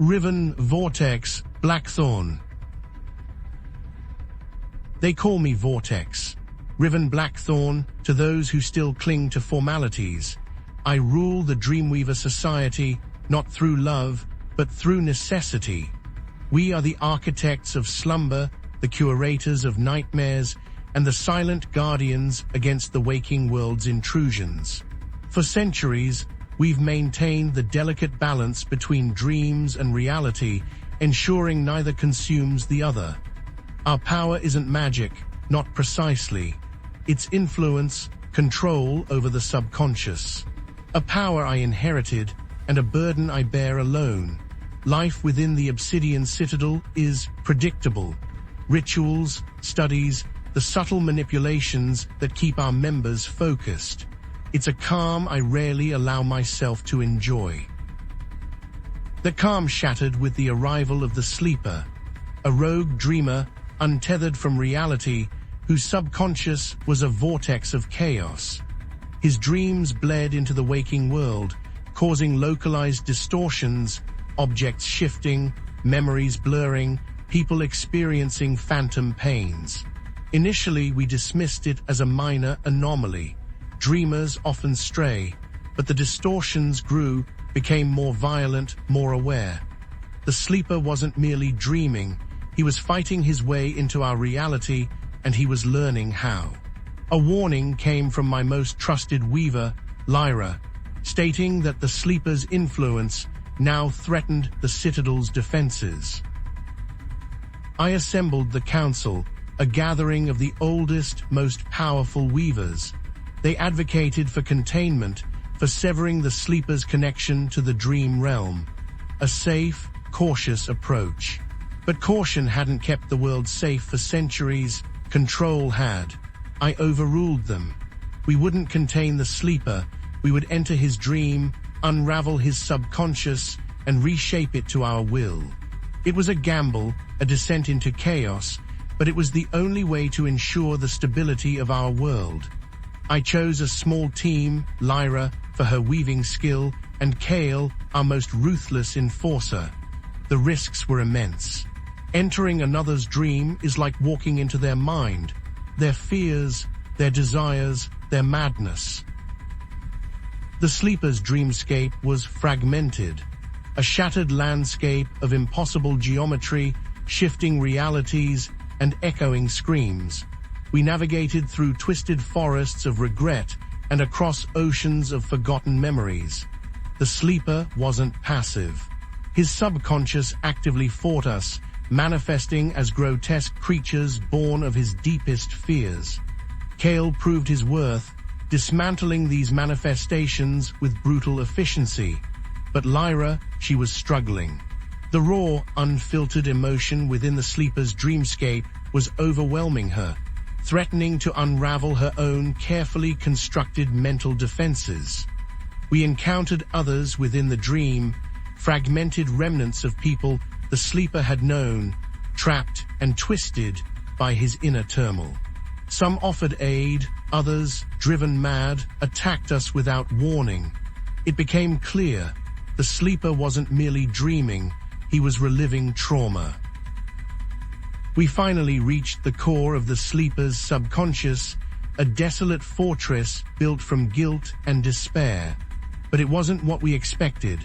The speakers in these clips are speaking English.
Riven, Vortex, Blackthorn. They call me Vortex. Riven Blackthorn, to those who still cling to formalities. I rule the Dreamweaver society, not through love, but through necessity. We are the architects of slumber, the curators of nightmares, and the silent guardians against the waking world's intrusions. For centuries, we've maintained the delicate balance between dreams and reality, ensuring neither consumes the other. Our power isn't magic, not precisely. It's influence, control over the subconscious. A power I inherited, and a burden I bear alone. Life within the Obsidian Citadel is predictable. Rituals, studies, the subtle manipulations that keep our members focused. It's a calm I rarely allow myself to enjoy. The calm shattered with the arrival of the Sleeper, a rogue dreamer untethered from reality, whose subconscious was a vortex of chaos. His dreams bled into the waking world, causing localized distortions, objects shifting, memories blurring, people experiencing phantom pains. Initially, we dismissed it as a minor anomaly. Dreamers often stray, but the distortions grew, became more violent, more aware. The Sleeper wasn't merely dreaming, he was fighting his way into our reality, and he was learning how. A warning came from my most trusted weaver, Lyra, stating that the Sleeper's influence now threatened the Citadel's defenses. I assembled the Council, a gathering of the oldest, most powerful weavers. They advocated for containment, for severing the Sleeper's connection to the dream realm. A safe, cautious approach. But caution hadn't kept the world safe for centuries, control had. I overruled them. We wouldn't contain the Sleeper, we would enter his dream, unravel his subconscious, and reshape it to our will. It was a gamble, a descent into chaos, but it was the only way to ensure the stability of our world. I chose a small team, Lyra, for her weaving skill, and Kale, our most ruthless enforcer. The risks were immense. Entering another's dream is like walking into their mind, their fears, their desires, their madness. The Sleeper's dreamscape was fragmented, a shattered landscape of impossible geometry, shifting realities, and echoing screams. We navigated through twisted forests of regret and across oceans of forgotten memories. The Sleeper wasn't passive. His subconscious actively fought us, manifesting as grotesque creatures born of his deepest fears. Kale proved his worth, dismantling these manifestations with brutal efficiency. But Lyra, she was struggling. The raw, unfiltered emotion within the Sleeper's dreamscape was overwhelming her, threatening to unravel her own carefully constructed mental defenses. We encountered others within the dream, fragmented remnants of people the Sleeper had known, trapped and twisted by his inner turmoil. Some offered aid, others, driven mad, attacked us without warning. It became clear the Sleeper wasn't merely dreaming, he was reliving trauma. We finally reached the core of the Sleeper's subconscious, a desolate fortress built from guilt and despair. But it wasn't what we expected.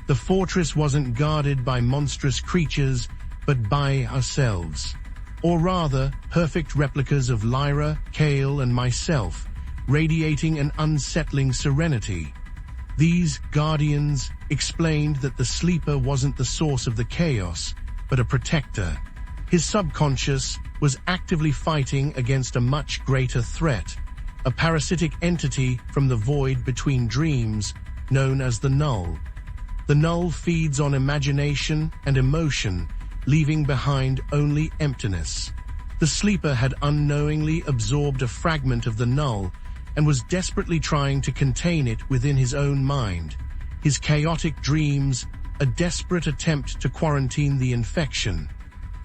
The fortress wasn't guarded by monstrous creatures, but by ourselves. Or rather, perfect replicas of Lyra, Kale, and myself, radiating an unsettling serenity. These guardians explained that the Sleeper wasn't the source of the chaos, but a protector. His subconscious was actively fighting against a much greater threat, a parasitic entity from the void between dreams, known as the Null. The Null feeds on imagination and emotion, leaving behind only emptiness. The Sleeper had unknowingly absorbed a fragment of the Null and was desperately trying to contain it within his own mind. His chaotic dreams, a desperate attempt to quarantine the infection.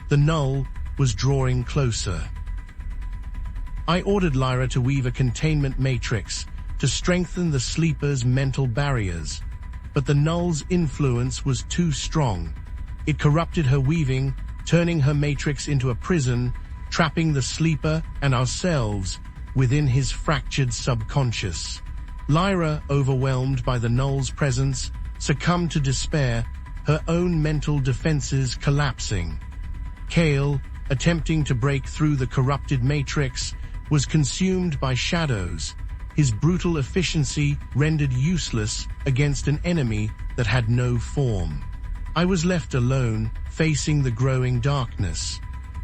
The Null was drawing closer. I ordered Lyra to weave a containment matrix to strengthen the Sleeper's mental barriers. But the Null's influence was too strong. It corrupted her weaving, turning her matrix into a prison, trapping the sleeper and ourselves within his fractured subconscious. Lyra, overwhelmed by the null's presence, succumbed to despair, her own mental defenses collapsing. Kale, attempting to break through the corrupted matrix, was consumed by shadows, his brutal efficiency rendered useless against an enemy that had no form. I was left alone, facing the growing darkness.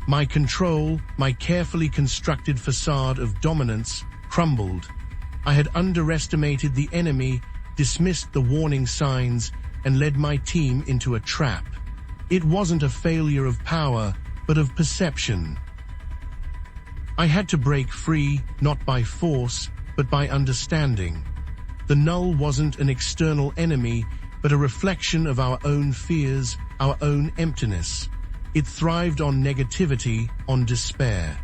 My control, my carefully constructed facade of dominance, crumbled. I had underestimated the enemy, dismissed the warning signs, and led my team into a trap. It wasn't a failure of power, but of perception. I had to break free, not by force, but by understanding. The null wasn't an external enemy, but a reflection of our own fears, our own emptiness. It thrived on negativity, on despair.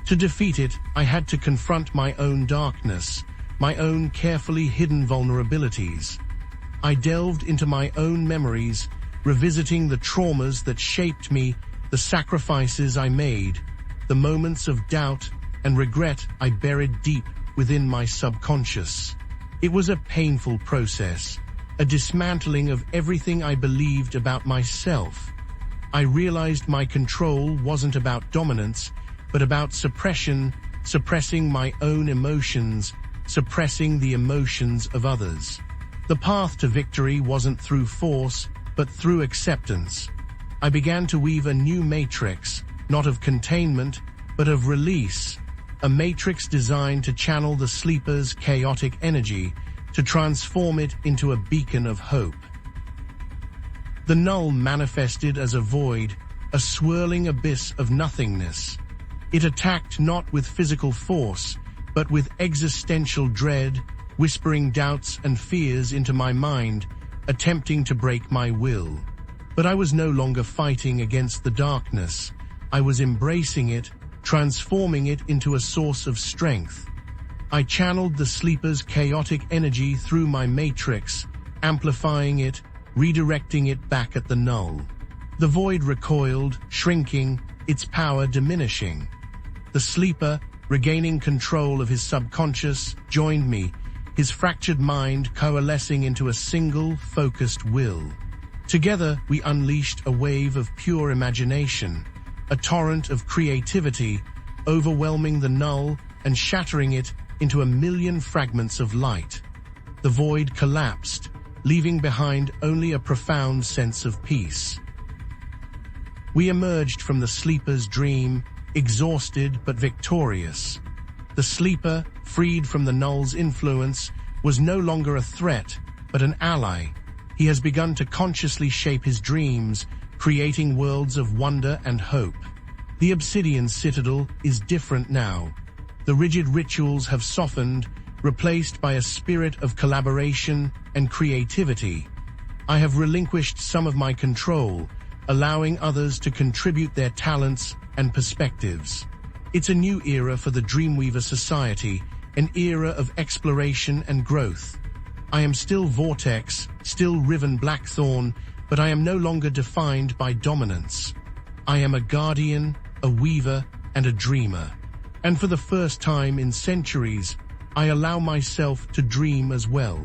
To defeat it, I had to confront my own darkness, my own carefully hidden vulnerabilities. I delved into my own memories, revisiting the traumas that shaped me, the sacrifices I made, the moments of doubt and regret I buried deep within my subconscious. It was a painful process, a dismantling of everything I believed about myself. I realized my control wasn't about dominance, but about suppression, suppressing my own emotions, suppressing the emotions of others. The path to victory wasn't through force, but through acceptance. I began to weave a new matrix, not of containment, but of release, a matrix designed to channel the sleeper's chaotic energy, to transform it into a beacon of hope. The null manifested as a void, a swirling abyss of nothingness. It attacked not with physical force, but with existential dread, whispering doubts and fears into my mind, attempting to break my will. But I was no longer fighting against the darkness. I was embracing it, transforming it into a source of strength. I channeled the sleeper's chaotic energy through my matrix, amplifying it, redirecting it back at the null. The void recoiled, shrinking, its power diminishing. The sleeper, regaining control of his subconscious, joined me, his fractured mind coalescing into a single, focused will. Together, we unleashed a wave of pure imagination, a torrent of creativity, overwhelming the null and shattering it into a million fragments of light. The void collapsed, leaving behind only a profound sense of peace. We emerged from the sleeper's dream, exhausted but victorious. The sleeper, freed from the null's influence, was no longer a threat, but an ally. He has begun to consciously shape his dreams, creating worlds of wonder and hope. The Obsidian Citadel is different now. The rigid rituals have softened, replaced by a spirit of collaboration and creativity. I have relinquished some of my control, allowing others to contribute their talents and perspectives. It's a new era for the Dreamweaver Society, an era of exploration and growth. I am still Vortex, still Riven Blackthorn, but I am no longer defined by dominance. I am a guardian, a weaver, and a dreamer. And for the first time in centuries, I allow myself to dream as well.